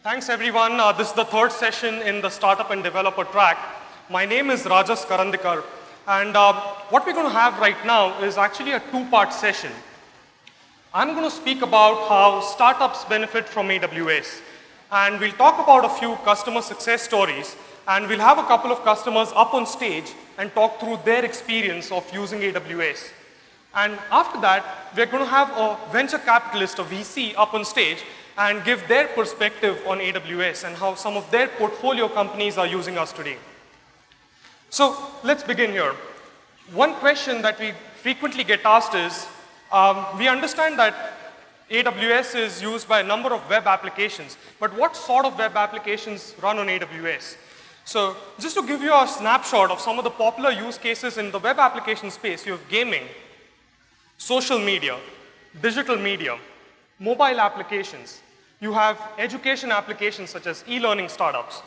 Thanks everyone. This is the third session in the Startup and Developer track. My name is Karandikar, and what we're going to have right now is actually a two-part session. I'm going to speak about how startups benefit from AWS, and we'll talk about a few customer success stories, and we'll have a couple of customers up on stage and talk through their experience of using AWS. And after that, we're going to have a venture capitalist, a VC, up on stage and give their perspective on AWS and how some of their portfolio companies are using us today. So let's begin here. One question that we frequently get asked is, we understand that AWS is used by a number of web applications, but what sort of web applications run on AWS? So just to give you a snapshot of some of the popular use cases in the web application space, you have gaming, social media, digital media, mobile applications. You have education applications such as e-learning startups.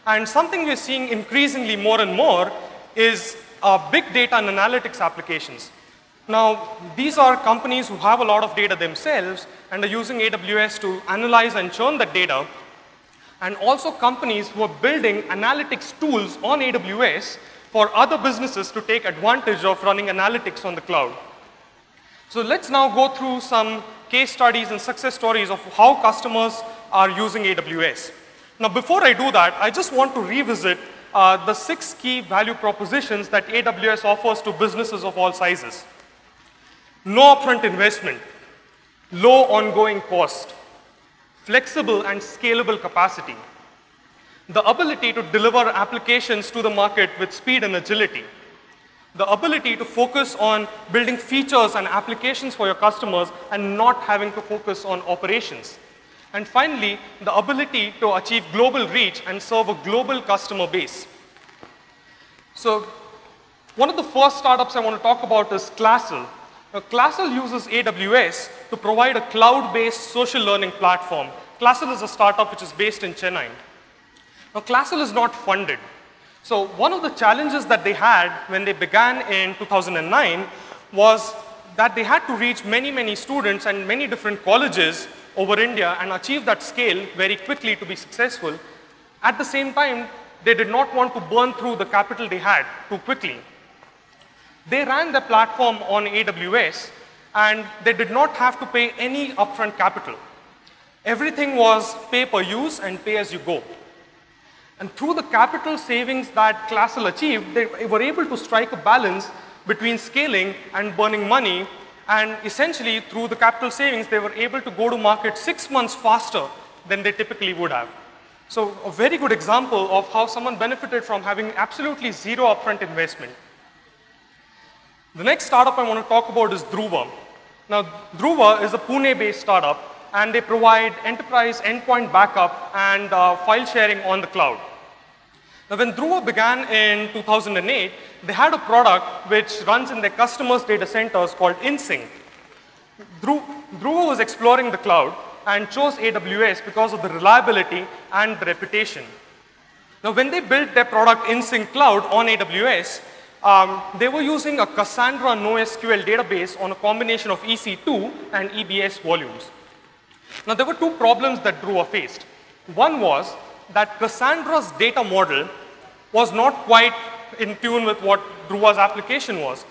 And something we're seeing increasingly more and more is big data and analytics applications. Now, these are companies who have a lot of data themselves and are using AWS to analyze and churn that data. And also companies who are building analytics tools on AWS for other businesses to take advantage of running analytics on the cloud. So let's now go through some case studies and success stories of how customers are using AWS. Now, before I do that, I just want to revisit the 6 key value propositions that AWS offers to businesses of all sizes. No upfront investment, low ongoing cost, flexible and scalable capacity, the ability to deliver applications to the market with speed and agility, the ability to focus on building features and applications for your customers and not having to focus on operations. And finally, the ability to achieve global reach and serve a global customer base. So one of the first startups I want to talk about is Classel. Now, Classel uses AWS to provide a cloud-based social learning platform. Classel is a startup which is based in Chennai. Now, Classel is not funded. So one of the challenges that they had when they began in 2009 was that they had to reach many, many students and many different colleges over India and achieve that scale very quickly to be successful. At the same time, they did not want to burn through the capital they had too quickly. They ran the platform on AWS, and they did not have to pay any upfront capital. Everything was pay per use and pay as you go. And through the capital savings that Classel achieved, they were able to strike a balance between scaling and burning money. And essentially, through the capital savings, they were able to go to market 6 months faster than they typically would have. So a very good example of how someone benefited from having absolutely zero upfront investment. The next startup I want to talk about is Dhruva. Now, Dhruva is a Pune-based startup, and they provide enterprise endpoint backup and file sharing on the cloud. Now, when Dhruva began in 2008, they had a product which runs in their customers' data centers called InSync. Dhruva was exploring the cloud and chose AWS because of the reliability and the reputation. Now, when they built their product InSync Cloud on AWS, they were using a Cassandra NoSQL database on a combination of EC2 and EBS volumes. Now, there were 2 problems that Dhruva faced. One was that Cassandra's data model was not quite in tune with what Dhruva's application was.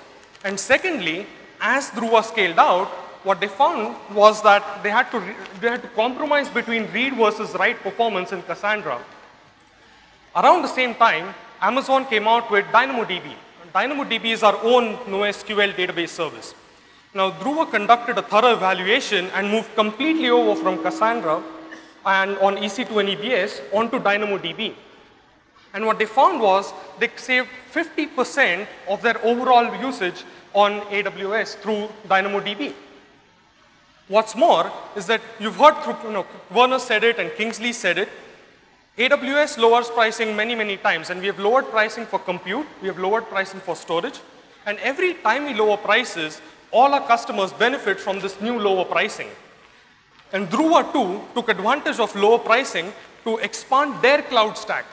And secondly, as Dhruva scaled out, what they found was that they had to compromise between read versus write performance in Cassandra. Around the same time, Amazon came out with DynamoDB. DynamoDB is our own NoSQL database service. Now, Dhruva conducted a thorough evaluation and moved completely over from Cassandra and on EC2 and EBS onto DynamoDB. And what they found was they saved 50% of their overall usage on AWS through DynamoDB. What's more is that you've heard through, Werner said it and Kingsley said it. AWS lowers pricing many, many times, and we have lowered pricing for compute, we have lowered pricing for storage, and every time we lower prices, all our customers benefit from this new lower pricing. And Dhruva too took advantage of lower pricing to expand their cloud stack.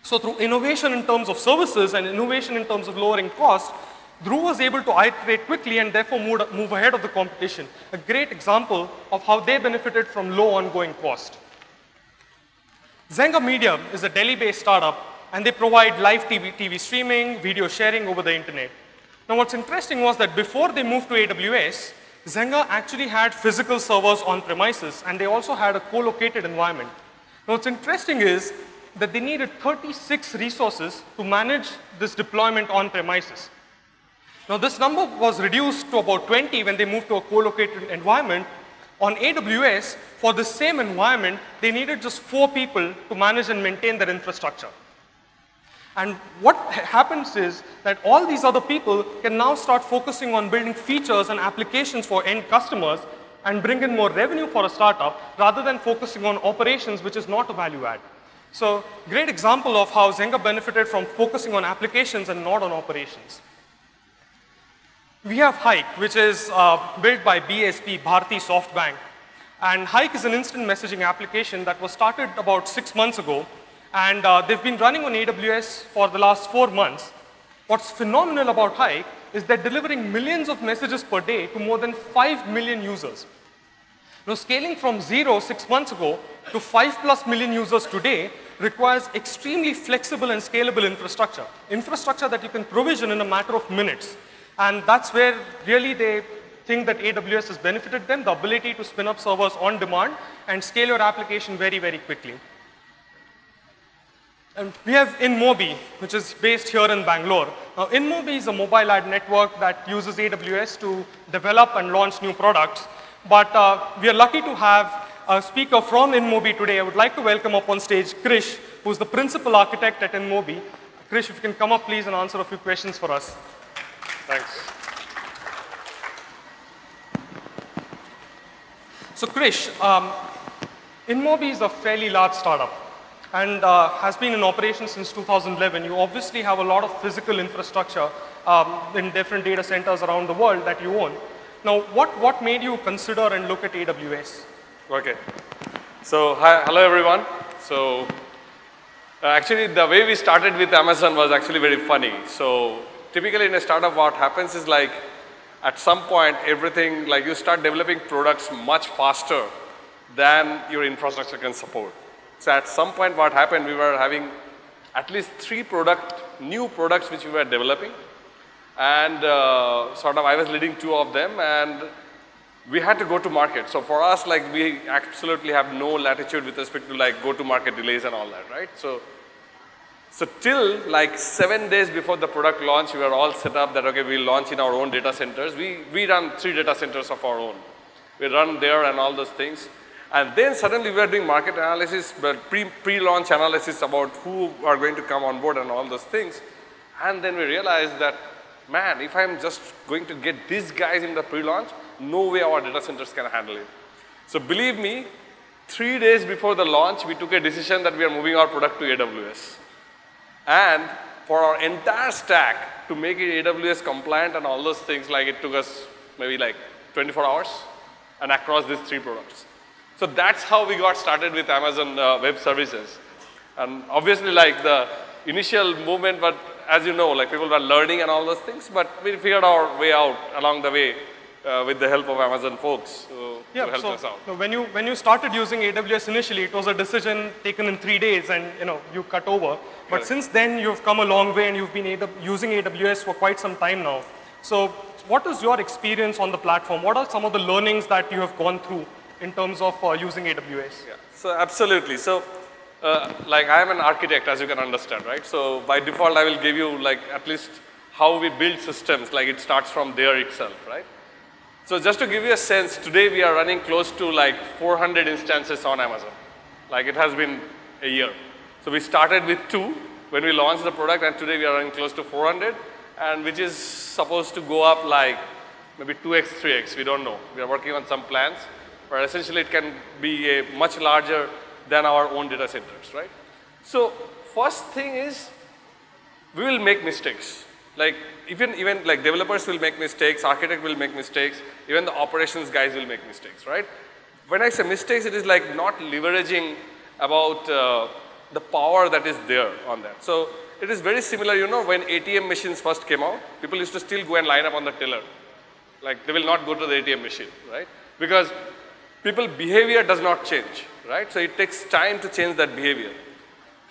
So through innovation in terms of services and innovation in terms of lowering cost, Dhruva was able to iterate quickly and therefore move ahead of the competition. A great example of how they benefited from low ongoing cost. Zenga Media is a Delhi-based startup, and they provide live TV streaming, video sharing over the internet. Now, what's interesting was that before they moved to AWS, Zenga actually had physical servers on premises, and they also had a co-located environment. Now, what's interesting is that they needed 36 resources to manage this deployment on premises. Now, this number was reduced to about 20 when they moved to a co-located environment. On AWS, for the same environment, they needed just 4 people to manage and maintain their infrastructure. And what happens is that all these other people can now start focusing on building features and applications for end customers and bring in more revenue for a startup rather than focusing on operations, which is not a value add. So, great example of how Zenga benefited from focusing on applications and not on operations. We have Hike, which is built by BSP, Bharti SoftBank. And Hike is an instant messaging application that was started about 6 months ago. And they've been running on AWS for the last 4 months. What's phenomenal about Hike is they're delivering millions of messages per day to more than 5 million users. Now, scaling from 0 6 months ago to 5+ million users today requires extremely flexible and scalable infrastructure. Infrastructure that you can provision in a matter of minutes. And that's where really they think that AWS has benefited them, the ability to spin up servers on demand and scale your application very, very quickly. And we have InMobi, which is based here in Bangalore. Now, InMobi is a mobile ad network that uses AWS to develop and launch new products. But we are lucky to have a speaker from InMobi today. I would like to welcome up on stage Krish, who's the principal architect at InMobi. Krish, if you can come up, please, and answer a few questions for us. Thanks. So Krish, InMobi is a fairly large startup and has been in operation since 2011. You obviously have a lot of physical infrastructure in different data centers around the world that you own. Now, what made you consider and look at AWS? Okay. So, hello everyone. So, actually the way we started with Amazon was actually very funny. So, typically in a startup what happens is like at some point everything, like you start developing products much faster than your infrastructure can support. So at some point what happened, we were having at least 3 new products which we were developing, and sort of I was leading 2 of them, and we had to go to market. So for us, like we absolutely have no latitude with respect to like go to market delays and all that, right? So till like 7 days before the product launch, we were all set up that, okay, we'll launch in our own data centers. We run 3 data centers of our own. We run there and all those things. And then suddenly we were doing market analysis, but pre-launch analysis about who are going to come on board and all those things. And then we realized that, man, if I'm just going to get these guys in the pre-launch, no way our data centers can handle it. So believe me, 3 days before the launch, we took a decision that we are moving our product to AWS. And for our entire stack to make it AWS compliant and all those things, like it took us maybe like 24 hours and across these 3 products. So that's how we got started with Amazon Web Services. And obviously like the initial movement, but as you know, like people were learning and all those things, but we figured our way out along the way with the help of Amazon folks who helped us out. So when you started using AWS initially, it was a decision taken in 3 days and you cut over. But Correct. Since then, you've come a long way and you've been using AWS for quite some time now. So what is your experience on the platform? What are some of the learnings that you have gone through in terms of using AWS? Yeah, so absolutely. So like I am an architect, as you can understand, right? So by default, I will give you like at least how we build systems, like it starts from there itself, right? So just to give you a sense, today we are running close to like 400 instances on Amazon. Like it has been a year. So we started with 2 when we launched the product, and today we are running close to 400, and which is supposed to go up like maybe 2x, 3x, we don't know. We are working on some plans, but essentially it can be a much larger than our own data centers, right? So first thing is we will make mistakes. Like even like developers will make mistakes, architect will make mistakes, even the operations guys will make mistakes, right? When I say mistakes, it is like not leveraging about the power that is there on that. So it is very similar, when ATM machines first came out, people used to still go and line up on the teller. Like they will not go to the ATM machine, right? Because people behavior does not change, right? So it takes time to change that behavior.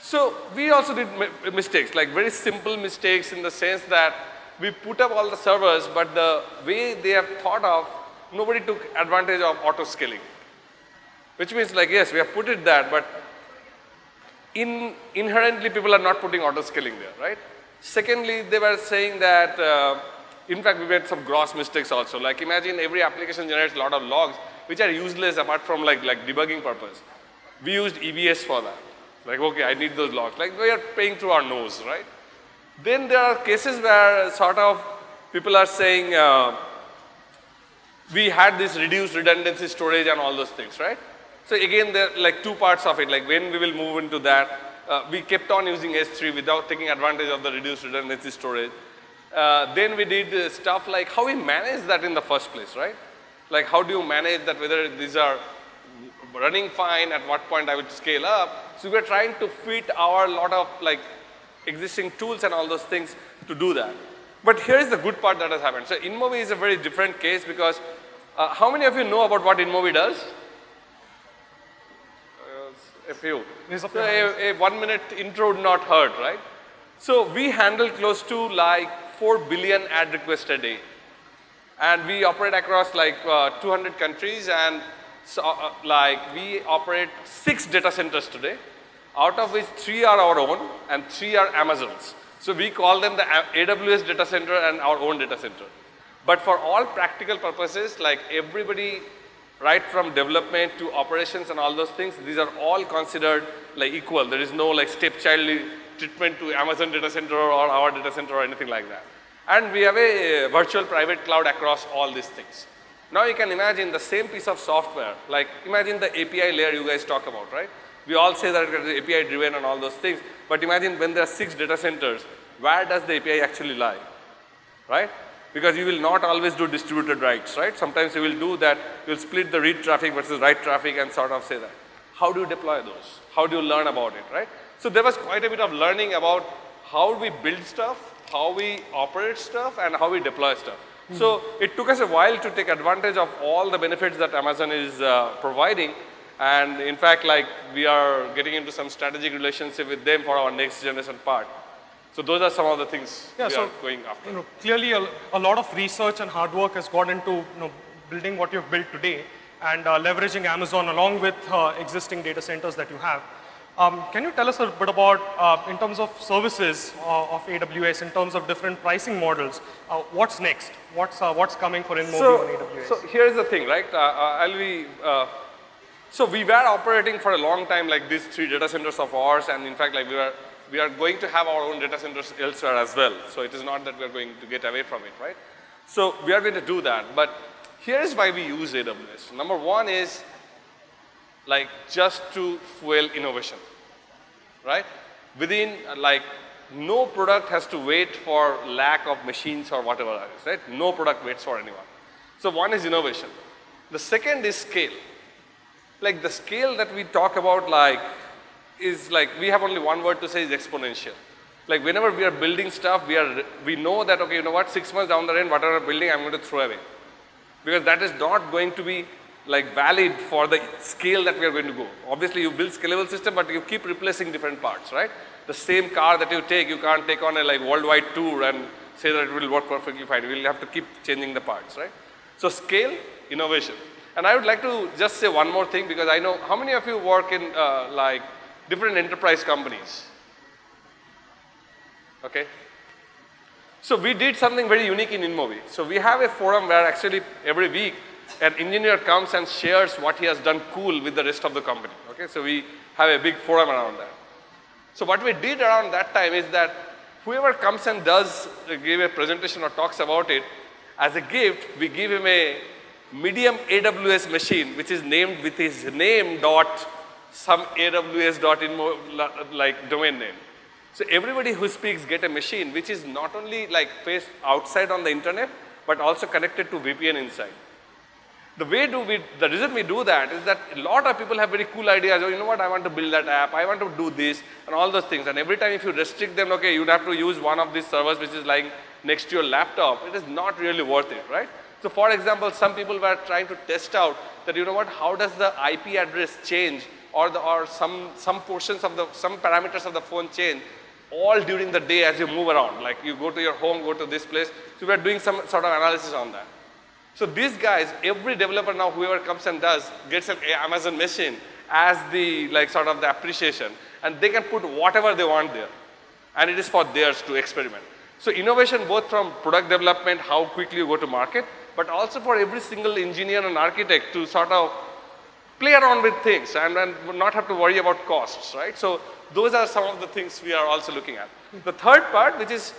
So we also did mistakes, like very simple mistakes in the sense that we put up all the servers, but the way they have thought of, nobody took advantage of auto scaling. Which means like, yes, we have put it there, but inherently people are not putting auto scaling there, right? Secondly, they were saying that, in fact, we made some gross mistakes also. Like imagine every application generates a lot of logs, which are useless apart from like debugging purpose. We used EBS for that. Like, okay, I need those logs. Like we are paying through our nose, right? Then there are cases where sort of people are saying, we had this reduced redundancy storage and all those things, right? So again, there are like two parts of it, like when we will move into that, we kept on using S3 without taking advantage of the reduced redundancy storage. Then we did stuff like how we manage that in the first place, right? Like how do you manage that, whether these are running fine, at what point I would scale up. So we're trying to fit our lot of like existing tools and all those things to do that. But here is the good part that has happened. So InMobi is a very different case because how many of you know about what InMobi does? A few. So a 1 minute intro would not hurt, right? So we handle close to like 4 billion ad requests a day. And we operate across like 200 countries, and so like we operate 6 data centers today, out of which 3 are our own and 3 are Amazon's. So we call them the AWS data center and our own data center. But for all practical purposes, like everybody, right from development to operations and all those things, these are all considered like equal. There is no like stepchild treatment to Amazon data center or our data center or anything like that. And we have a virtual private cloud across all these things. Now you can imagine the same piece of software, like imagine the API layer you guys talk about, right? We all say that it is API driven and all those things, but imagine when there are 6 data centers, where does the API actually lie, right? Because you will not always do distributed writes, right? Sometimes you will do that, you will split the read traffic versus write traffic and sort of say that. How do you deploy those? How do you learn about it, right? So there was quite a bit of learning about how we build stuff, how we operate stuff, and how we deploy stuff. So it took us a while to take advantage of all the benefits that Amazon is providing. And in fact, like we are getting into some strategic relationship with them for our next generation part. So those are some of the things we are going after. Clearly a lot of research and hard work has gone into building what you've built today and leveraging Amazon along with existing data centers that you have. Can you tell us a bit about, in terms of services of AWS, in terms of different pricing models, what's next? What's coming for InMobi on AWS? So here's the thing, right? So we were operating for a long time like these 3 data centers of ours, and in fact, like we are going to have our own data centers elsewhere as well. So it is not that we are going to get away from it, right? So we are going to do that. But here is why we use AWS. Number one is like just to fuel innovation, right? Within like no product has to wait for lack of machines or whatever that is, right? No product waits for anyone. So one is innovation. The second is scale. Like the scale that we talk about like is like, we have only one word to say, is exponential. Like whenever we are building stuff, we know that, okay, you know what, 6 months down the line, whatever I'm building, I'm going to throw away. Because that is not going to be like valid for the scale that we are going to go. Obviously you build scalable system, but you keep replacing different parts, right? The same car that you take, you can't take on a like worldwide tour and say that it will work perfectly fine. You will have to keep changing the parts, right? So scale, innovation. And I would like to just say one more thing, because I know how many of you work in like different enterprise companies? Okay. So we did something very unique in InMobi. So we have a forum where actually every week an engineer comes and shares what he has done cool with the rest of the company. Okay. So we have a big forum around that. So what we did around that time is that whoever comes and give a presentation or talks about it, as a gift, we give him a medium AWS machine, which is named with his name dot some AWS dot like domain name. So everybody who speaks get a machine which is not only like faced outside on the internet, but also connected to VPN inside. The reason we do that is that a lot of people have very cool ideas. Oh, you know what, I want to build that app, I want to do this and all those things. And every time if you restrict them, okay, you'd have to use one of these servers which is lying next to your laptop, it is not really worth it, right? So for example, some people were trying to test out that, you know what, how does the IP address change or some portions of some parameters of the phone change all during the day as you move around. Like you go to your home, go to this place. So we are doing some sort of analysis on that. So these guys, every developer now, whoever comes and does, gets an Amazon machine as the like sort of the appreciation, and they can put whatever they want there, and it is for theirs to experiment. So innovation both from product development, how quickly you go to market, but also for every single engineer and architect to sort of play around with things and not have to worry about costs, right? So those are some of the things we are also looking at. The third part, which is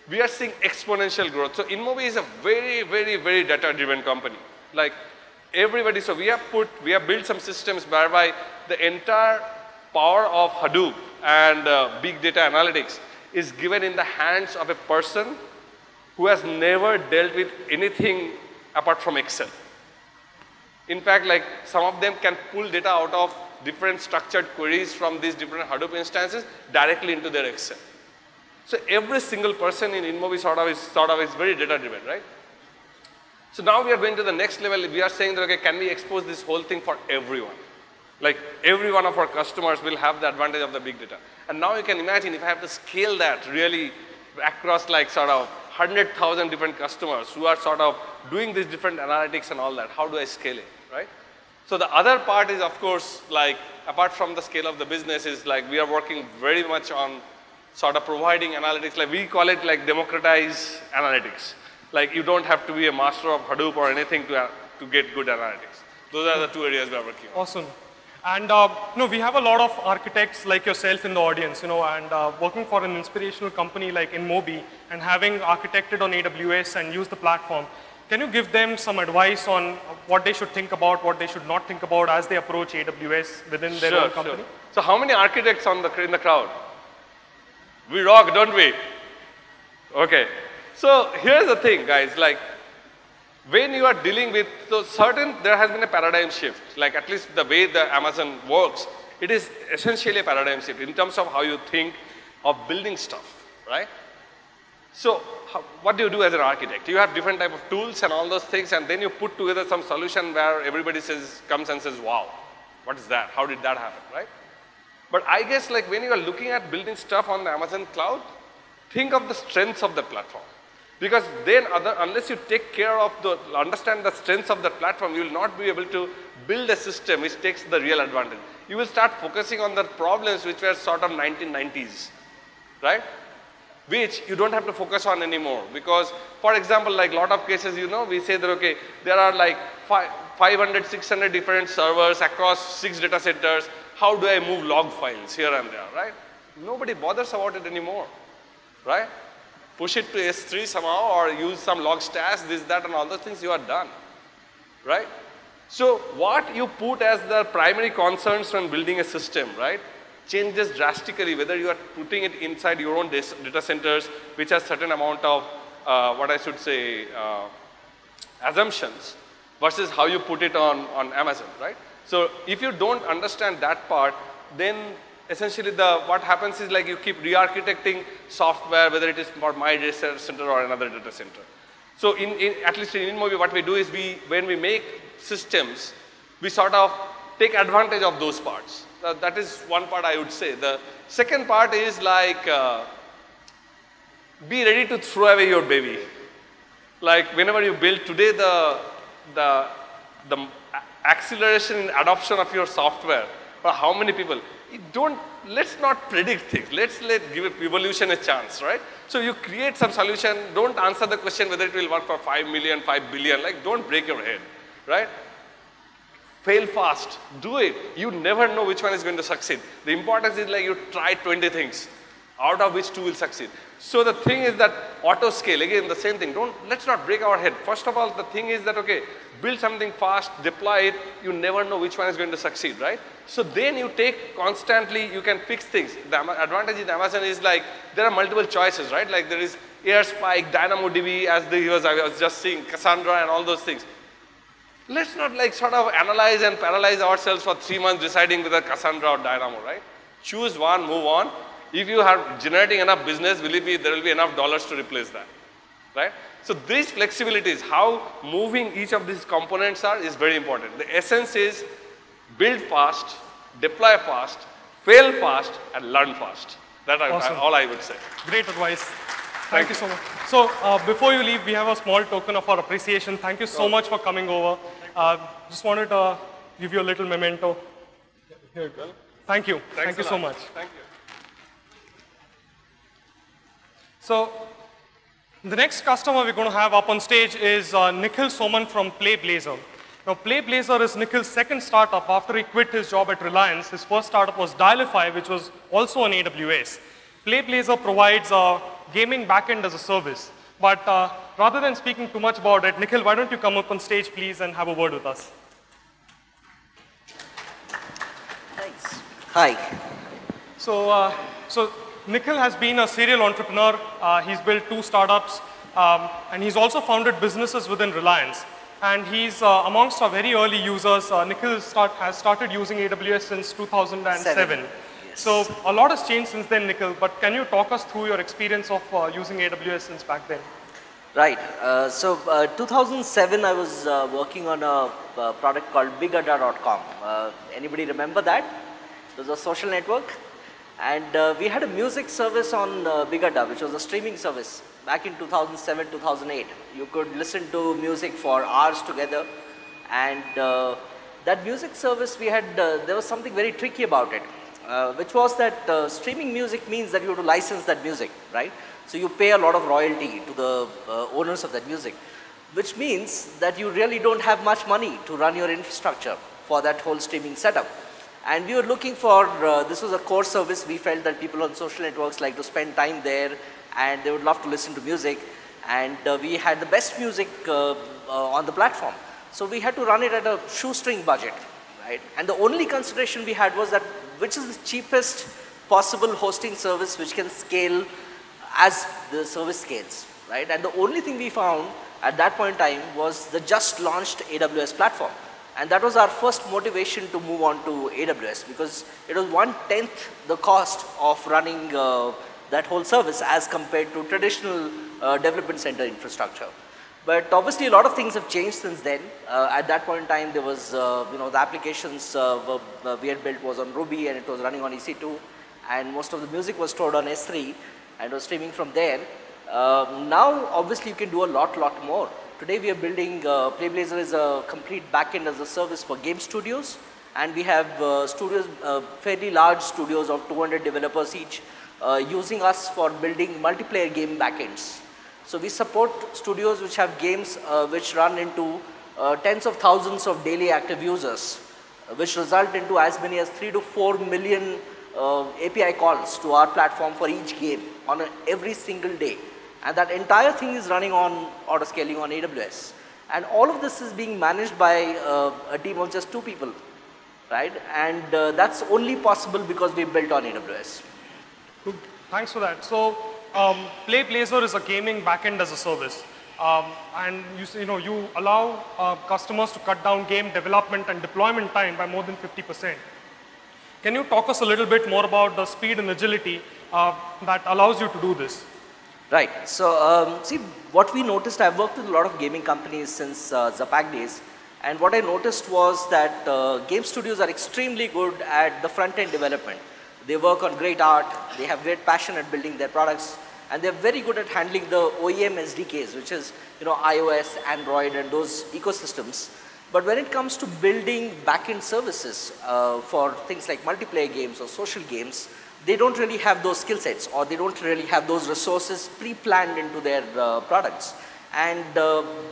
we are seeing exponential growth. So InMobi is a very, very, very data-driven company. Like everybody, so we have built some systems whereby the entire power of Hadoop and big data analytics is given in the hands of a person who has never dealt with anything apart from Excel. In fact, like some of them can pull data out of different structured queries from these different Hadoop instances directly into their Excel. So every single person in InMobi sort of is very data driven, right? So now we are going to the next level. We are saying that, okay, can we expose this whole thing for everyone? Like every one of our customers will have the advantage of the big data. And now you can imagine if I have to scale that really across like sort of 100,000 different customers who are sort of doing these different analytics and all that, how do I scale it, right? So the other part is, of course, like apart from the scale of the business is like we are working very much on sort of providing analytics, like we call it like democratize analytics. Like you don't have to be a master of Hadoop or anything to get good analytics. Those are the two areas we are working on. Awesome. And we have a lot of architects like yourself in the audience, and working for an inspirational company like InMobi and having architected on AWS and used the platform. Can you give them some advice on what they should think about, what they should not think about as they approach AWS within their own company? Sure. So how many architects in the crowd? We rock, don't we? Okay. So here's the thing, guys. Like when you are dealing with, there has been a paradigm shift. Like at least the way the Amazon works, it is essentially a paradigm shift in terms of how you think of building stuff, right? So what do you do as an architect? You have different type of tools and all those things, and then you put together some solution where everybody comes and says, wow, what is that? How did that happen, right? But I guess like when you are looking at building stuff on the Amazon cloud, think of the strengths of the platform. Because then unless you take care of understand the strengths of the platform, you will not be able to build a system which takes the real advantage. You will start focusing on the problems which were sort of 1990s, right? Which you don't have to focus on anymore. Because, for example, like a lot of cases, we say that, okay, there are like 500, 600 different servers across 6 data centers. How do I move log files here and there, right? Nobody bothers about it anymore, right? Push it to S3 somehow or use some log stash, this, that, and all those things, you are done, right? So what you put as the primary concerns when building a system, right, changes drastically whether you are putting it inside your own data centers, which has certain amount of, assumptions, versus how you put it on Amazon, right? So if you don't understand that part, then essentially what happens is like you keep re-architecting software, whether it is for my data center or another data center. So at least in InMobi, what we do is when we make systems, we sort of take advantage of those parts. That is one part I would say. The second part is like be ready to throw away your baby. Like whenever you build today, the acceleration in adoption of your software, or how many people, let's not predict things. Let's give evolution a chance, right? So you create some solution, don't answer the question whether it will work for 5 million, 5 billion, like don't break your head, right? Fail fast, do it. You never know which one is going to succeed. The importance is like you try 20 things, out of which 2 will succeed. So the thing is that auto scale, again the same thing, let's not break our head. First of all, the thing is that, okay, build something fast, deploy it, you never know which one is going to succeed, right? So then you take constantly, you can fix things. The advantage in Amazon is like, there are multiple choices, right? Like there is AirSpike, DynamoDB, I was just seeing, Cassandra and all those things. Let's not like sort of analyze and paralyze ourselves for 3 months deciding whether Cassandra or Dynamo, right? Choose one, move on. If you are generating enough business, believe me, there will be enough dollars to replace that, right? So these flexibilities, how moving each of these components is very important. The essence is build fast, deploy fast, fail fast, and learn fast. That's Awesome. all I would say. Great advice. Thank you so much. So before you leave, we have a small token of our appreciation. Thank you so much for coming over. Just wanted to give you a little memento. Here you go. Thank you. Thank you so much. Thank you. So the next customer we're going to have up on stage is Nikhil Soman from PlayBlazer. Now, PlayBlazer is Nikhil's second startup after he quit his job at Reliance. His first startup was Dialify, which was also on AWS. PlayBlazer provides gaming backend as a service. But rather than speaking too much about it, Nikhil, why don't you come up on stage, please, and have a word with us? Thanks. Hi. So Nikhil has been a serial entrepreneur. He's built 2 startups, and he's also founded businesses within Reliance. And he's amongst our very early users. Nikhil has started using AWS since 2007. Yes. So a lot has changed since then, Nikhil, but can you talk us through your experience of using AWS since back then? Right. 2007, I was working on a product called bigada.com. Anybody remember that? It was a social network. And we had a music service on Bigada, which was a streaming service back in 2007, 2008. You could listen to music for hours together. And that music service, we had, there was something very tricky about it, which was that streaming music means that you have to license that music, right? So you pay a lot of royalty to the owners of that music, which means that you really don't have much money to run your infrastructure for that whole streaming setup. And we were looking for, this was a core service. We felt that people on social networks like to spend time there and they would love to listen to music. And we had the best music on the platform. So we had to run it at a shoestring budget, right? And the only consideration we had was that which is the cheapest possible hosting service which can scale as the service scales, right? And the only thing we found at that point in time was the just launched AWS platform. And that was our first motivation to move on to AWS, because it was 1/10 the cost of running that whole service as compared to traditional development center infrastructure. But obviously a lot of things have changed since then. At that point in time, there was, the applications we had built was on Ruby and it was running on EC2, and most of the music was stored on S3 and was streaming from there. Now, obviously, you can do a lot more. Today, we are building, PlayBlazer is a complete backend as a service for game studios, and we have studios, fairly large studios of 200 developers each, using us for building multiplayer game backends. So we support studios which have games which run into tens of thousands of daily active users, which result into as many as 3 to 4 million API calls to our platform for each game on every single day. And that entire thing is running on auto-scaling on AWS. And all of this is being managed by a team of just 2 people, right? And that's only possible because we built on AWS. Good. Thanks for that. So PlayBlazer is a gaming backend as a service. And you allow customers to cut down game development and deployment time by more than 50%. Can you talk us a little bit more about the speed and agility that allows you to do this? Right. So, see, what we noticed, I've worked with a lot of gaming companies since Zapac days, and what I noticed was that game studios are extremely good at the front-end development. They work on great art, they have great passion at building their products, and they're very good at handling the OEM SDKs, which is, iOS, Android, and those ecosystems. But when it comes to building back-end services for things like multiplayer games or social games, they don't really have those skill sets, or they don't really have those resources pre-planned into their products. And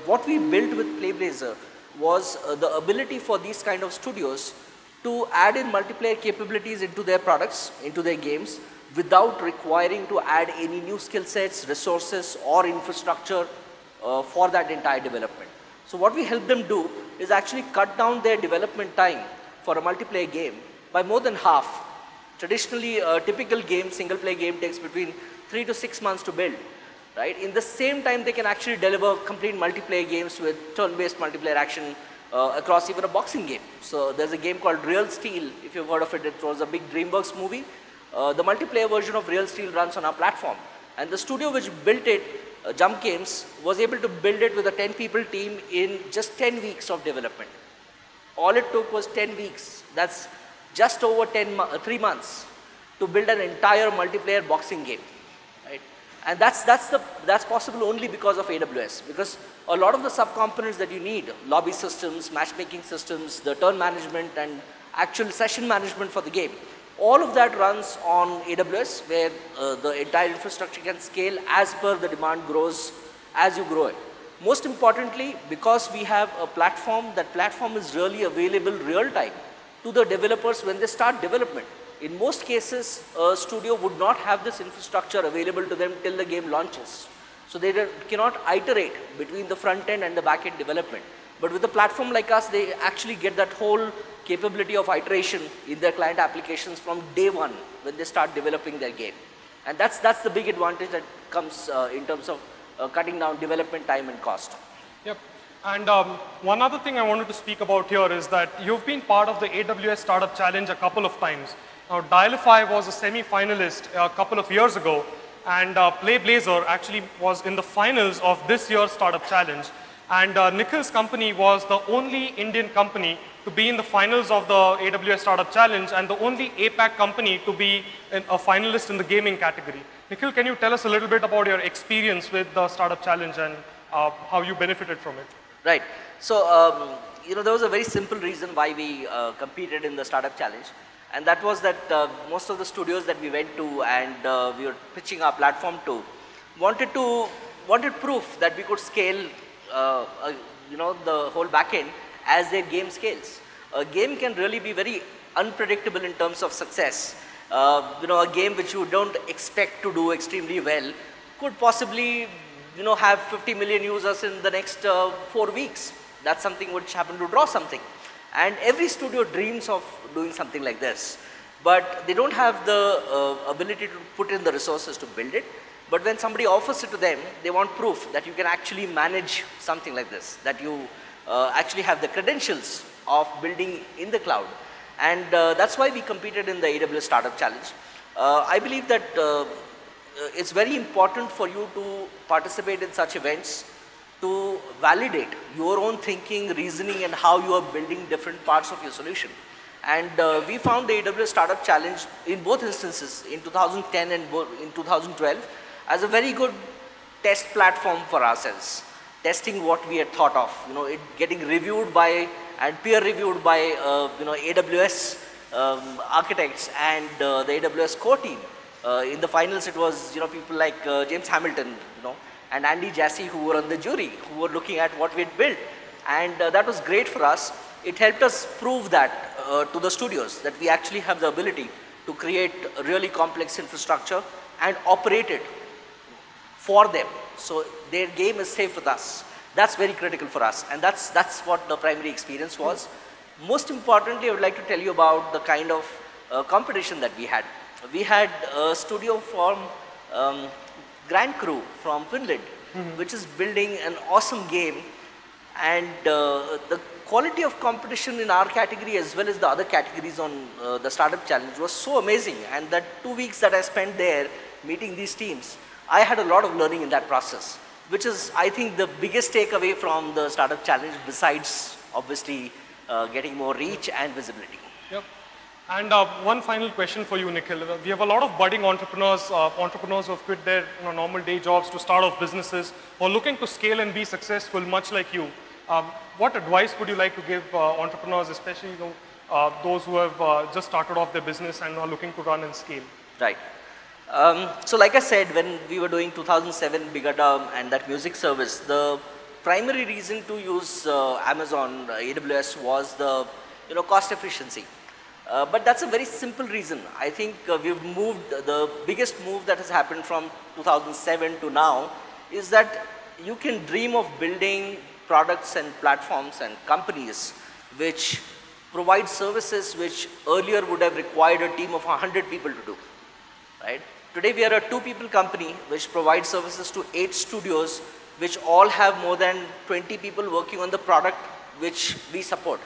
what we built with PlayBlazer was the ability for these kind of studios to add in multiplayer capabilities into their products, into their games, without requiring to add any new skill sets, resources, or infrastructure for that entire development. So what we help them do is actually cut down their development time for a multiplayer game by more than half. Traditionally, a typical game, single-player game, takes between 3 to 6 months to build, right? In the same time, they can actually deliver complete multiplayer games with turn-based multiplayer action across even a boxing game. So there's a game called Real Steel, if you've heard of it. It was a big DreamWorks movie. The multiplayer version of Real Steel runs on our platform. And the studio which built it, Jump Games, was able to build it with a 10-people team in just 10 weeks of development. All it took was 10 weeks. That's just over 3 months to build an entire multiplayer boxing game, right? And that's possible only because of AWS, because a lot of the subcomponents that you need, lobby systems, matchmaking systems, the turn management and actual session management for the game, all of that runs on AWS, where the entire infrastructure can scale as per the demand grows as you grow it. Most importantly, because we have a platform, that platform is really available real time to the developers when they start development. In most cases, a studio would not have this infrastructure available to them till the game launches. So they cannot iterate between the front end and the back end development. But with a platform like us, they actually get that whole capability of iteration in their client applications from day one when they start developing their game. And that's the big advantage that comes in terms of cutting down development time and cost. Yep. And one other thing I wanted to speak about here is that you've been part of the AWS Startup Challenge a couple of times. Now, Dialify was a semi-finalist a couple of years ago, and PlayBlazer actually was in the finals of this year's Startup Challenge. And Nikhil's company was the only Indian company to be in the finals of the AWS Startup Challenge and the only APAC company to be a finalist in the gaming category. Nikhil, can you tell us a little bit about your experience with the Startup Challenge and how you benefited from it? Right. So, there was a very simple reason why we competed in the Startup Challenge. And that was that most of the studios that we went to and we were pitching our platform to wanted proof that we could scale the whole backend as their game scales. A game can really be very unpredictable in terms of success. A game which you don't expect to do extremely well could possibly have 50 million users in the next 4 weeks. That's something which happened to draw something. And every studio dreams of doing something like this, but they don't have the ability to put in the resources to build it. But when somebody offers it to them, they want proof that you can actually manage something like this, that you actually have the credentials of building in the cloud. And that's why we competed in the AWS Startup Challenge. I believe that it's very important for you to participate in such events to validate your own thinking, reasoning, and how you are building different parts of your solution. And we found the AWS Startup Challenge in both instances, in 2010 and in 2012, as a very good test platform for ourselves, testing what we had thought of, it getting reviewed by and peer reviewed by AWS architects and the AWS core team. In the finals, it was people like James Hamilton, and Andy Jassy, who were on the jury, who were looking at what we had built, and that was great for us. It helped us prove that to the studios that we actually have the ability to create a really complex infrastructure and operate it for them, so their game is safe with us. That's very critical for us, and that's what the primary experience was. Most importantly, I would like to tell you about the kind of competition that we had. We had a studio from Grand Crew from Finland, which is building an awesome game, and the quality of competition in our category as well as the other categories on the Startup Challenge was so amazing. And that 2 weeks that I spent there meeting these teams, I had a lot of learning in that process, which is, I think, the biggest takeaway from the Startup Challenge, besides obviously getting more reach and visibility. Yep. And one final question for you, Nikhil. We have a lot of budding entrepreneurs, entrepreneurs who have quit their normal day jobs to start off businesses or looking to scale and be successful, much like you. What advice would you like to give entrepreneurs, especially those who have just started off their business and are looking to run and scale? Right. So like I said, when we were doing 2007 Big Data and that music service, the primary reason to use Amazon AWS was the cost efficiency. But that's a very simple reason. I think we've moved, the biggest move that has happened from 2007 to now is that you can dream of building products and platforms and companies which provide services which earlier would have required a team of 100 people to do, right? Today we are a 2-people company which provides services to 8 studios which all have more than 20 people working on the product which we support,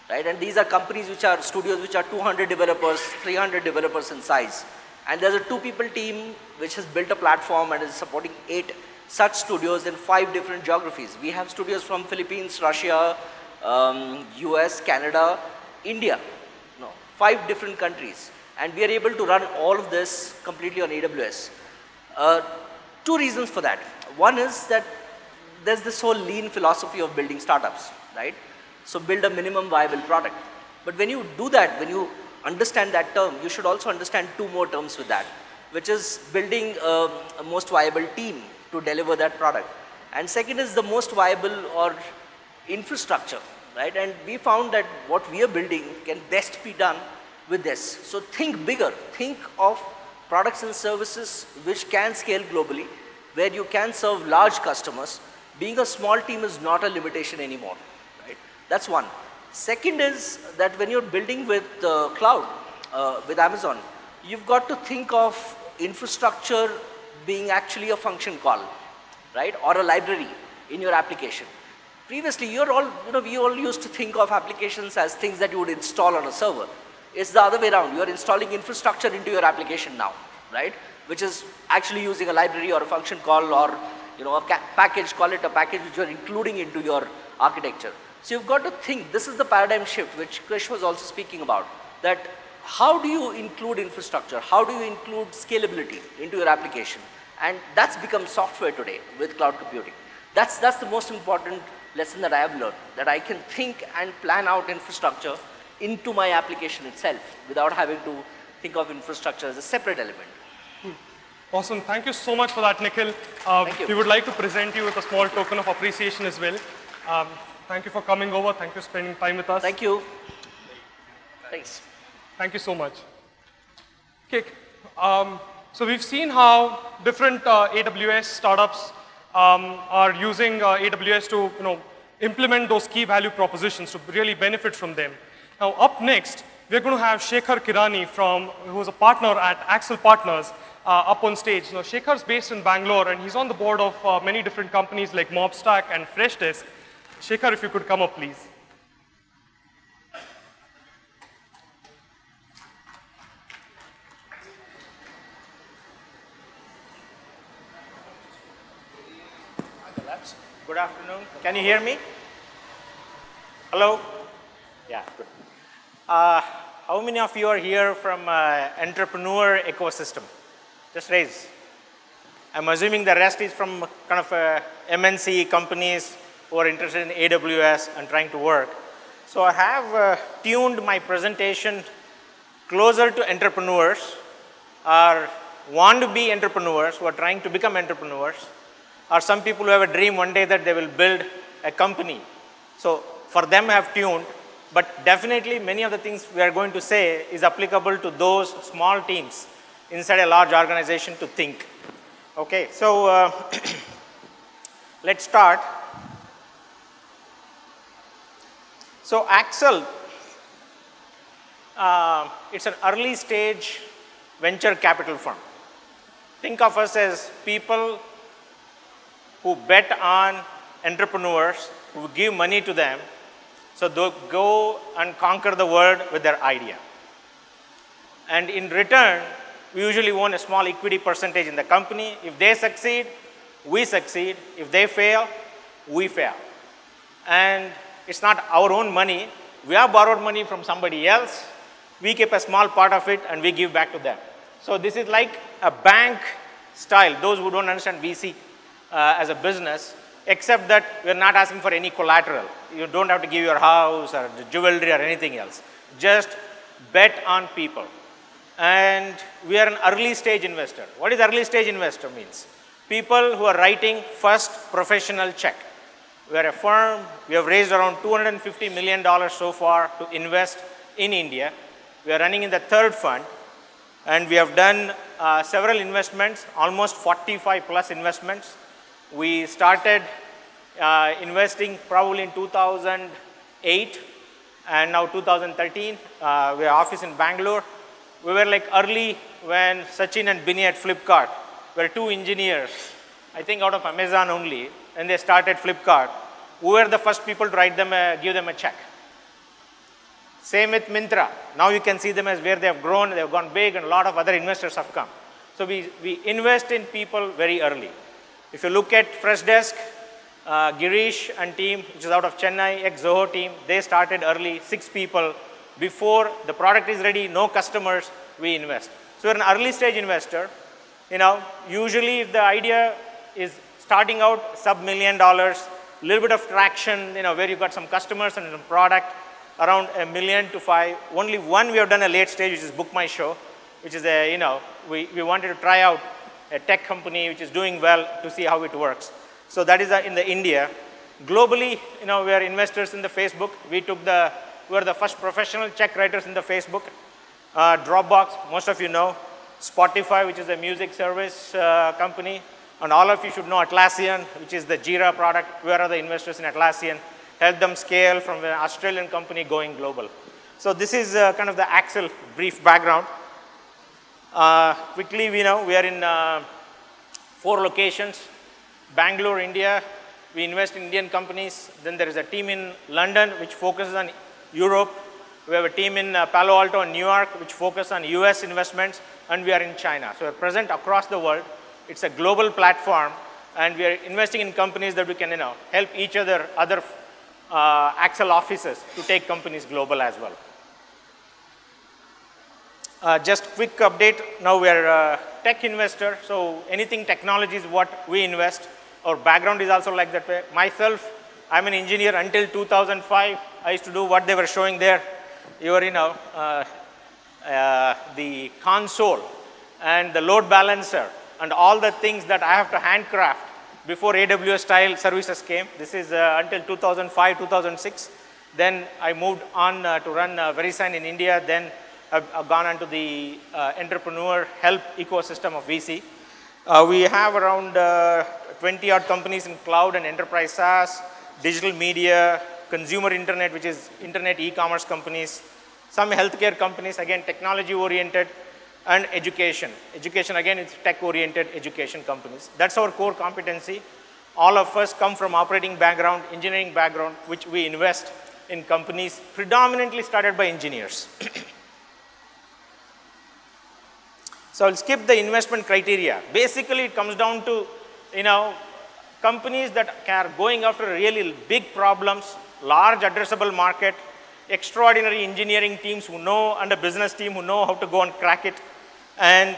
right? And these are companies which are studios which are 200 developers, 300 developers in size. And there's a 2-people team which has built a platform and is supporting 8 such studios in 5 different geographies. We have studios from Philippines, Russia, US, Canada, India. 5 different countries, and we are able to run all of this completely on AWS. Two reasons for that. One is that there's this whole lean philosophy of building startups, right? So build a minimum viable product. But when you do that, when you understand that term, you should also understand 2 more terms with that, which is building a most viable team to deliver that product. And second is the most viable or infrastructure, right? And we found that what we are building can best be done with this. So think bigger, think of products and services which can scale globally, where you can serve large customers. Being a small team is not a limitation anymore, right? That's one. Second is that when you're building with cloud, with Amazon, you've got to think of infrastructure being actually a function call, right? Or a library in your application. Previously, we all used to think of applications as things that you would install on a server. It's the other way around. You're installing infrastructure into your application now, right? Which is actually using a library or a function call or a package, call it a package which you're including into your architecture. So you've got to think, this is the paradigm shift which Krish was also speaking about, that how do you include infrastructure? How do you include scalability into your application? And that's become software today with cloud computing. That's the most important lesson that I have learned, that I can think and plan out infrastructure into my application itself without having to think of infrastructure as a separate element. Awesome. Thank you so much for that, Nikhil. Thank you. We would like to present you with a small token of appreciation as well. Thank you for coming over. Thank you for spending time with us. Thank you. Thanks. Thank you so much. Okay. So we've seen how different AWS startups are using AWS to implement those key value propositions to really benefit from them. Now, up next, we're going to have Shekhar Kirani, who's a partner at AXL Partners, up on stage. Now, Shekhar's based in Bangalore, and he's on the board of many different companies like Mobstack and Freshdesk. Shekhar, if you could come up, please. Good afternoon. Can you hear me? Hello? Yeah, good. How many of you are here from entrepreneur ecosystem? Just raise. I'm assuming the rest is from kind of MNC companies who are interested in AWS and trying to work. So I have tuned my presentation closer to entrepreneurs or want to be entrepreneurs who are trying to become entrepreneurs, or some people who have a dream one day that they will build a company. So for them I have tuned, but definitely many of the things we are going to say is applicable to those small teams inside a large organization to think. Okay, so let's start. So AXL, it's an early stage venture capital firm. Think of us as people who bet on entrepreneurs, who give money to them, so they'll go and conquer the world with their idea. And in return, we usually own a small equity percentage in the company. If they succeed, we succeed. If they fail, we fail. And it's not our own money. We have borrowed money from somebody else. We keep a small part of it and we give back to them. So this is like a bank style, those who don't understand VC as a business, except that we're not asking for any collateral. You don't have to give your house or jewelry or anything else. Just bet on people. And we are an early stage investor. What is early stage investor means? People who are writing first professional check. We are a firm, we have raised around $250 million so far to invest in India. We are running in the third fund, and we have done several investments, almost 45 plus investments. We started investing probably in 2008 and now 2013. We have office in Bangalore. We were like early when Sachin and Binny at Flipkart were 2 engineers, I think out of Amazon only, and they started Flipkart. We were the first people to write them give them a check. Same with Myntra. Now you can see them as where they have grown, they have gone big, and a lot of other investors have come. So we invest in people very early. If you look at Freshdesk, Girish and team, which is out of Chennai, ex-Zoho team, they started early, 6 people. before the product is ready, no customers, we invest. So we're an early stage investor. Usually if the idea is starting out sub-$1 million, little bit of traction, where you got some customers and some product, around $1 million to $5 million. Only one we have done a late stage, which is Book My Show, which is we wanted to try out a tech company which is doing well to see how it works. So that is in the India. Globally, we are investors in the Facebook. We were the first professional check writers in the Facebook. Dropbox, most of you know. Spotify, which is a music service company. And all of you should know Atlassian, which is the Jira product. We are the investors in Atlassian. Help them scale from an Australian company going global. So this is kind of the AXL brief background. Quickly, we are in 4 locations. Bangalore, India, we invest in Indian companies. Then there is a team in London, which focuses on Europe. We have a team in Palo Alto and New York, which focus on US investments. And we are in China. So we're present across the world. It's a global platform. And we are investing in companies that we can help each other AXL offices to take companies global as well. Just quick update. Now we are a tech investor. So anything technology is what we invest. Our background is also like that way. Myself, I'm an engineer until 2005. I used to do what they were showing there. The console and the load balancer and all the things that I have to handcraft before AWS style services came. This is until 2005, 2006. Then I moved on to run VeriSign in India. Then I've gone on to the entrepreneur help ecosystem of VC. We have around 20 odd companies in cloud and enterprise SaaS, digital media, consumer internet, which is internet e-commerce companies, some healthcare companies, again, technology oriented, and education. Education, again, it's tech oriented education companies. That's our core competency. All of us come from operating background, engineering background, which we invest in companies predominantly started by engineers. So I'll skip the investment criteria. Basically, it comes down to, companies that are going after really big problems, large addressable market, extraordinary engineering teams who know, and a business team who know how to go and crack it, and,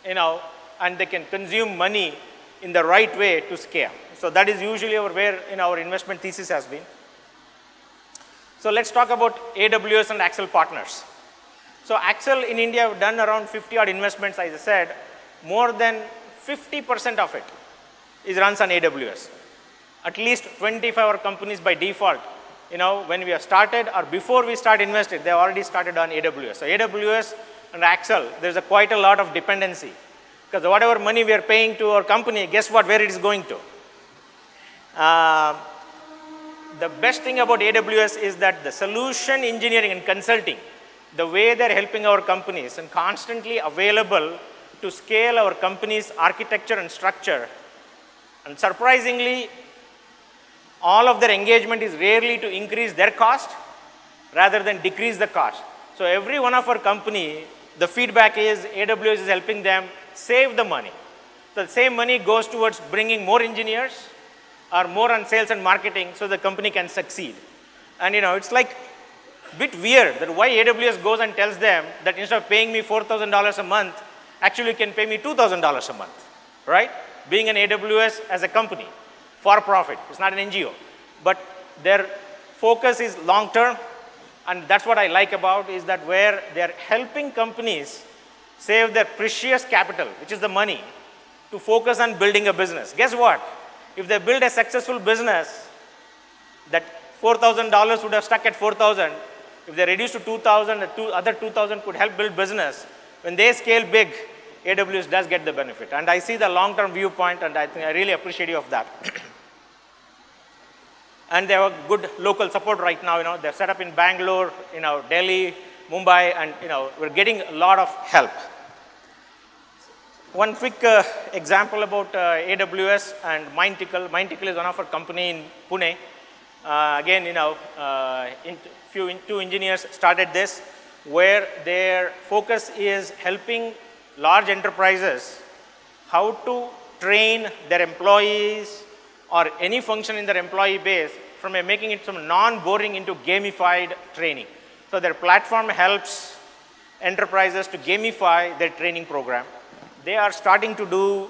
and they can consume money in the right way to scale. So that is usually where our investment thesis has been. So let's talk about AWS and AXL Partners. So AXL in India have done around 50 odd investments, as I said. More than 50% of it runs on AWS. At least 25 companies by default, when we have started or before we start investing, they already started on AWS. So AWS and AXL, there's quite a lot of dependency. Because whatever money we are paying to our company, guess what, where it is going to? The best thing about AWS is that the solution engineering and consulting, the way they're helping our companies and constantly available to scale our company's architecture and structure. And surprisingly, all of their engagement is rarely to increase their cost rather than decrease the cost. So every one of our company, the feedback is AWS is helping them save the money. So the same money goes towards bringing more engineers or more on sales and marketing so the company can succeed. And it's like a bit weird that why AWS goes and tells them that instead of paying me $4,000 a month, actually you can pay me $2,000 a month, right? Being an AWS as a company, for profit, it's not an NGO. But their focus is long term, and that's what I like about is that where they're helping companies save their precious capital, which is the money, to focus on building a business. Guess what? If they build a successful business, that $4,000 would have stuck at $4,000. If they reduce to $2,000, the other $2,000 could help build business. When they scale big, AWS does get the benefit. And I see the long-term viewpoint, and I think I really appreciate you of that. And they have good local support right now. They're set up in Bangalore, Delhi, Mumbai, and we're getting a lot of help. One quick example about AWS and MyNite. MyNite is one of our company in Pune. Again, two engineers started this, where their focus is helping large enterprises how to train their employees or any function in their employee base from making it some non-boring into gamified training. So their platform helps enterprises to gamify their training program. They are starting to do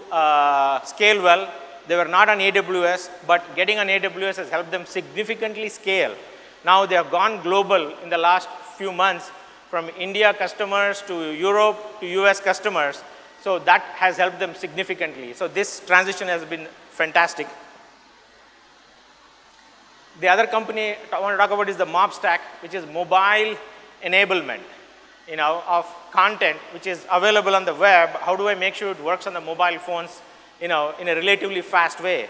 scale well. They were not on AWS, but getting on AWS has helped them significantly scale. Now they have gone global in the last few months, from India customers to Europe to US customers. So that has helped them significantly. So this transition has been fantastic. The other company I want to talk about is the Mobstack, which is mobile enablement, of content which is available on the web. How do I make sure it works on the mobile phones, in a relatively fast way?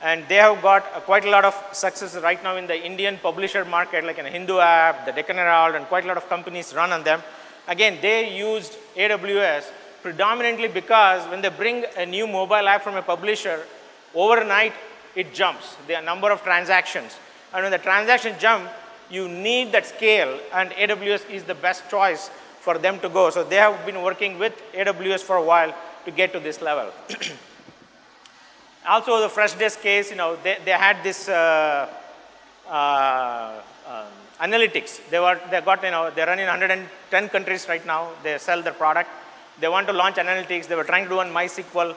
And they have got quite a lot of success right now in the Indian publisher market, like in a Hindu app, the Deccan Herald, and quite a lot of companies run on them. Again, they used AWS predominantly because when they bring a new mobile app from a publisher, overnight it jumps, the number of transactions. And when the transaction jump, you need that scale, and AWS is the best choice for them to go. So they have been working with AWS for a while to get to this level. Also, the Freshdesk case, they had this analytics. They're running in 110 countries right now. They sell their product. They want to launch analytics. They were trying to do on MySQL,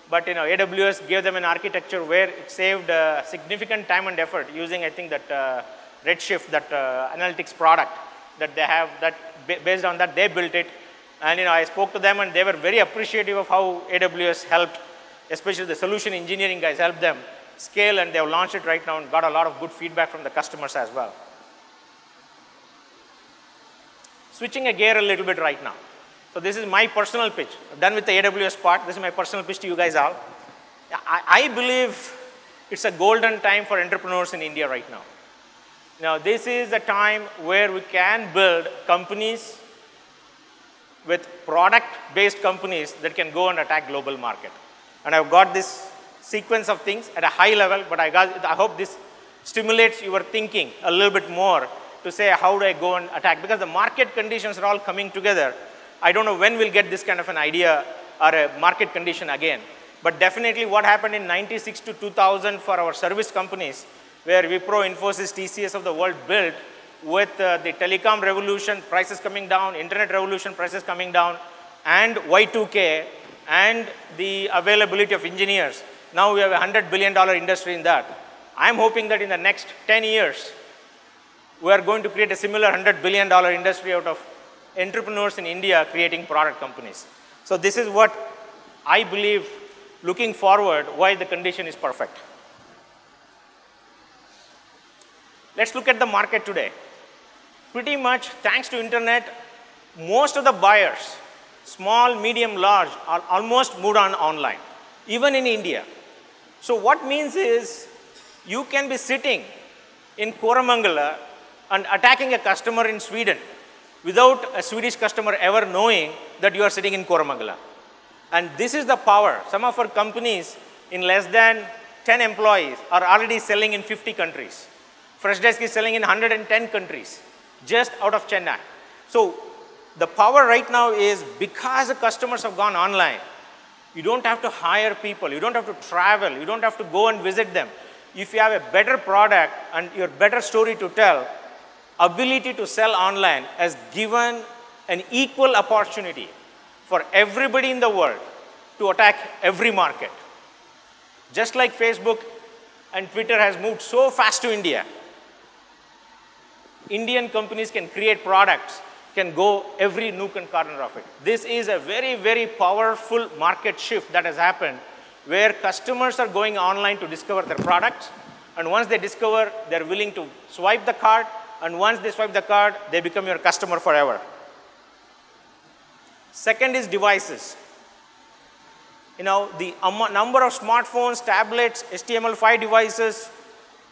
but AWS gave them an architecture where it saved significant time and effort using, I think, that Redshift, that analytics product that they have. That based on that, they built it. And I spoke to them, and they were very appreciative of how AWS helped. Especially the solution engineering guys helped them scale, and they have launched it right now and got a lot of good feedback from the customers as well. Switching a gear a little bit right now. So this is my personal pitch. I'm done with the AWS part. This is my personal pitch to you guys all. I believe it's a golden time for entrepreneurs in India right now. Now, this is the time where we can build companies with product-based companies that can go and attack global market. And I've got this sequence of things at a high level, but I hope this stimulates your thinking a little bit more to say, how do I go and attack? Because the market conditions are all coming together. I don't know when we'll get this kind of an idea or a market condition again. But definitely what happened in 96 to 2000 for our service companies, where Wipro, Infosys, TCS of the world built with the telecom revolution, prices coming down, internet revolution, prices coming down, and Y2K, and the availability of engineers. Now we have a $100 billion industry in that. I'm hoping that in the next 10 years, we are going to create a similar $100 billion industry out of entrepreneurs in India creating product companies. So this is what I believe, looking forward, why the condition is perfect. Let's look at the market today. Pretty much, thanks to internet, most of the buyers, small, medium, large, are almost moved on online, even in India. So what means is, you can be sitting in Koramangala and attacking a customer in Sweden without a Swedish customer ever knowing that you are sitting in Koramangala. And this is the power. Some of our companies in less than 10 employees are already selling in 50 countries. Freshdesk is selling in 110 countries, just out of Chennai. So the power right now is, because the customers have gone online, you don't have to hire people, you don't have to travel, you don't have to go and visit them. If you have a better product and your better story to tell, ability to sell online has given an equal opportunity for everybody in the world to attack every market. Just like Facebook and Twitter has moved so fast to India, Indian companies can create products, can go every nook and corner of it. This is a very, very powerful market shift that has happened, where customers are going online to discover their products, and once they discover, they're willing to swipe the card, and once they swipe the card, they become your customer forever. Second is devices. The number of smartphones, tablets, HTML5 devices,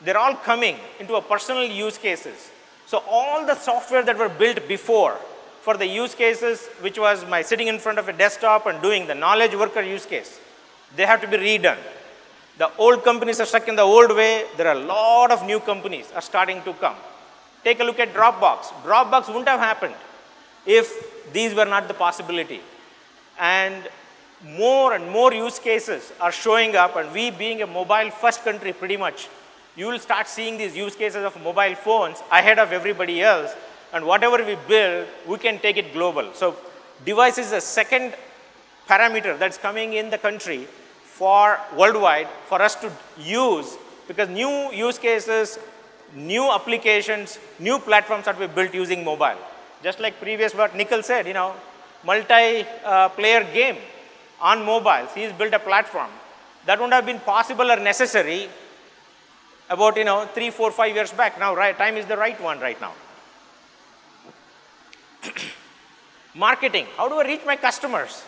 they're all coming into a personal use cases. So all the software that were built before for the use cases, which was my sitting in front of a desktop and doing the knowledge worker use case, they have to be redone. The old companies are stuck in the old way. There are a lot of new companies are starting to come. Take a look at Dropbox. Dropbox wouldn't have happened if these were not the possibility. And more use cases are showing up, and we being a mobile first country pretty much, you will start seeing these use cases of mobile phones ahead of everybody else, and whatever we build, we can take it global. So device is the second parameter that's coming in the country for worldwide for us to use, because new use cases, new applications, new platforms that we built using mobile. Just like previous what Nikhil said, multi-player game on mobiles. He's built a platform. That wouldn't have been possible or necessary about 3, 4, 5 years back. Now, time is the right one right now. Marketing. How do I reach my customers?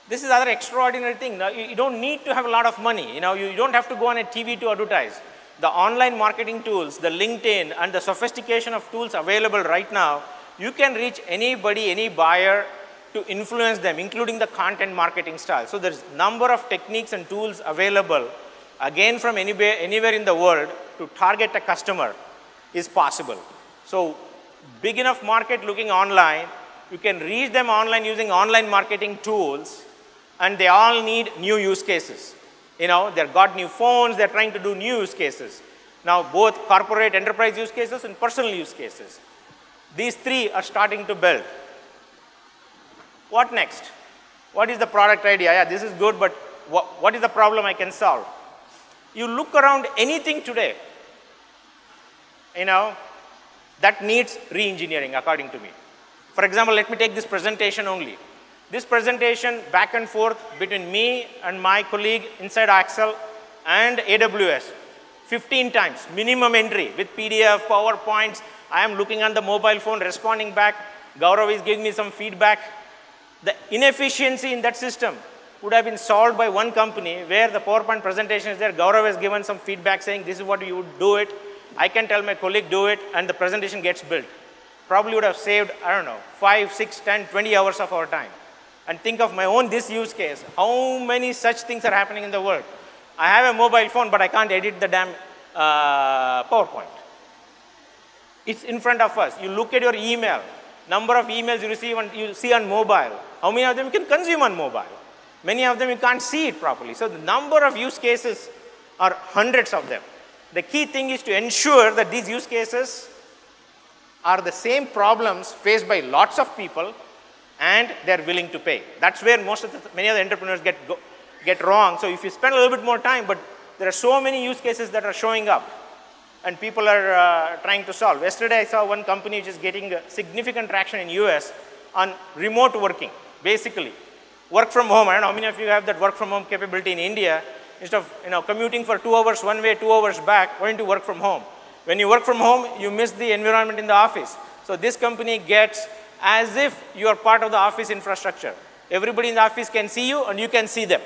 This is another extraordinary thing. Now, you don't need to have a lot of money. You don't have to go on a TV to advertise. The online marketing tools, the LinkedIn, and the sophistication of tools available right now, you can reach anybody, any buyer, to influence them, including the content marketing style. So there's number of techniques and tools available, again from anywhere in the world, to target a customer is possible. So big enough market looking online, you can reach them online using online marketing tools, and they all need new use cases. They've got new phones, they're trying to do new use cases. Now both corporate enterprise use cases and personal use cases. These three are starting to build. What next? What is the product idea? Yeah, this is good, but what is the problem I can solve? You look around anything today, that needs re-engineering according to me. For example, let me take this presentation only. This presentation back and forth between me and my colleague inside AXL and AWS, 15 times, minimum entry with PDF, PowerPoints. I am looking on the mobile phone, responding back. Gaurav is giving me some feedback. The inefficiency in that system would have been solved by one company where the PowerPoint presentation is there. Gaurav has given some feedback saying this is what you would do it. I can tell my colleague do it, and the presentation gets built. Probably would have saved, 5, 6, 10, 20 hours of our time. And think of my own this use case. How many such things are happening in the world? I have a mobile phone, but I can't edit the damn PowerPoint. It's in front of us. You look at your email. Number of emails you receive and you see on mobile. How many of them you can consume on mobile? Many of them you can't see it properly. So the number of use cases are hundreds of them. The key thing is to ensure that these use cases are the same problems faced by lots of people and they're willing to pay. That's where many of the entrepreneurs get wrong. So if you spend a little bit more time, but there are so many use cases that are showing up and people are trying to solve. Yesterday I saw one company which is getting significant traction in US on remote working, basically. Work from home. I don't know how many of you have that work from home capability in India. Instead of commuting for 2 hours one way, 2 hours back, going to work from home. When you work from home, you miss the environment in the office. So this company gets as if you are part of the office infrastructure. Everybody in the office can see you and you can see them.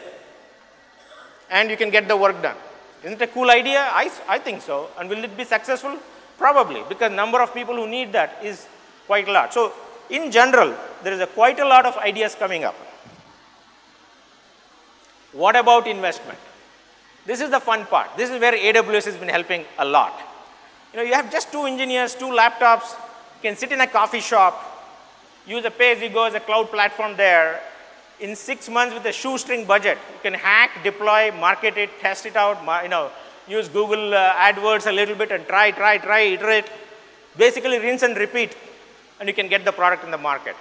And you can get the work done. Isn't it a cool idea? I think so. And will it be successful? Probably, because number of people who need that is quite large. So in general, there is quite a lot of ideas coming up. What about investment? This is the fun part. This is where AWS has been helping a lot. You have just 2 engineers, 2 laptops, you can sit in a coffee shop, use a pay-as-you-go as a cloud platform there. In 6 months with a shoestring budget, you can hack, deploy, market it, test it out, use Google AdWords a little bit and try, iterate. Basically rinse and repeat, and you can get the product in the market.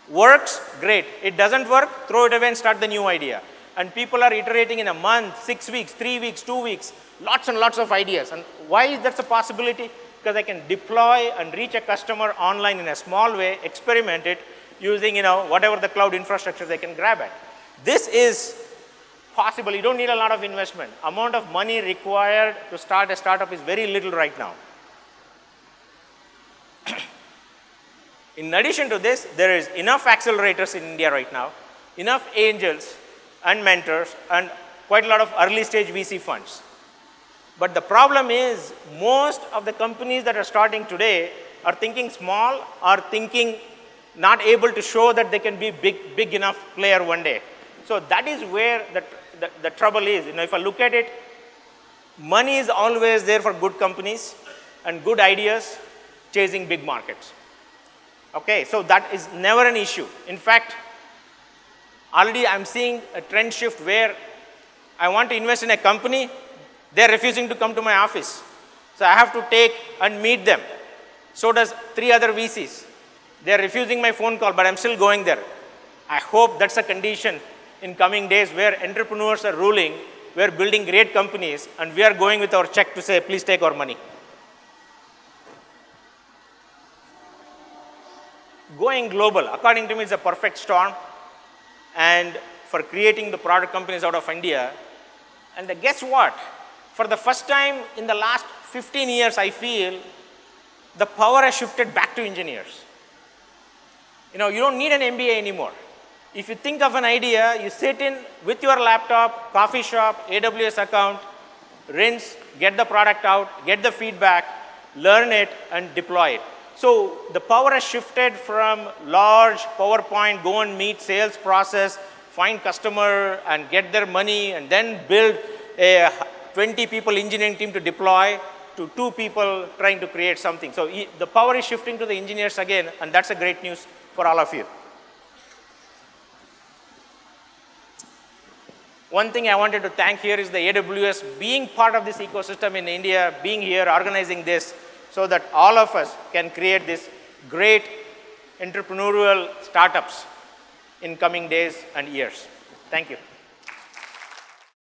Works, great. It doesn't work, throw it away and start the new idea. And people are iterating in a month, 6 weeks, 3 weeks, 2 weeks, lots and lots of ideas. And why that's a possibility? Because I can deploy and reach a customer online in a small way, experiment it, using whatever the cloud infrastructure they can grab at. This is possible. You don't need a lot of investment. Amount of money required to start a startup is very little right now. In addition to this, there is enough accelerators in India right now, enough angels and mentors, and quite a lot of early stage VC funds. But the problem is most of the companies that are starting today are thinking small, are thinking not able to show that they can be big enough player one day. So that is where the trouble is. If I look at it, money is always there for good companies and good ideas chasing big markets. Okay, so that is never an issue. In fact, already I'm seeing a trend shift where I want to invest in a company, they're refusing to come to my office. So I have to take and meet them So does 3 other VCs. They are refusing my phone call, but I'm still going there. I hope that's a condition in coming days where entrepreneurs are ruling, we're building great companies, and we are going with our check to say, please take our money. Going global, according to me, is a perfect storm. And for creating the product companies out of India. And guess what? For the first time in the last 15 years, I feel the power has shifted back to engineers. You don't need an MBA anymore. If you think of an idea, you sit in with your laptop, coffee shop, AWS account, rinse, get the product out, get the feedback, learn it, and deploy it. So the power has shifted from large PowerPoint, go and meet sales process, find customer and get their money, and then build a 20 people engineering team to deploy, to 2 people trying to create something. So the power is shifting to the engineers again, and that's a great news for all of you. One thing I wanted to thank here is the AWS being part of this ecosystem in India, being here, organizing this, so that all of us can create this great entrepreneurial startups in coming days and years. Thank you.